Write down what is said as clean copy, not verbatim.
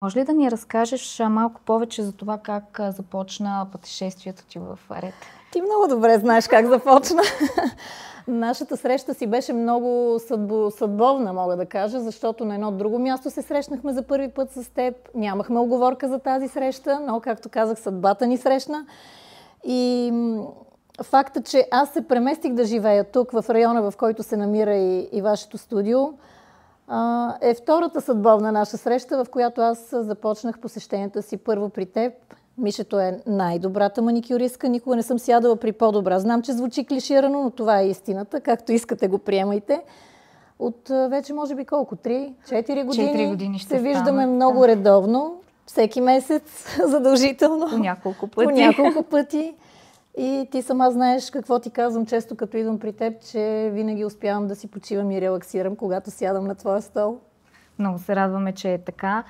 Може ли да ни разкажеш малко повече за това как започна пътешествието ти в Ред? Ти много добре знаеш как започна. Нашата среща си беше много съдбовна, мога да кажа, защото на едно друго място се срещнахме за първи път с теб. Нямахме уговорка за тази среща, но, както казах, съдбата ни срещна. И факта, че аз се преместих да живея тук, в района, в който се намира и вашето студио, е втората съдбовна наша среща, в която аз започнах посещенията си първо при теб. Мишето е най-добрата маникюристка. Никога не съм сядала при по-добра. Знам, че звучи клиширано, но това е истината. Както искате, го приемайте. От вече, може би, колко? 3-4 години? 4 години ще се виждаме станат, много редовно. Всеки месец, задължително. По няколко пъти. По няколко пъти. И ти сама знаеш какво ти казвам често, като идвам при теб, че винаги успявам да си почивам и релаксирам, когато сядам на твоя стол. Много се радваме, че е така.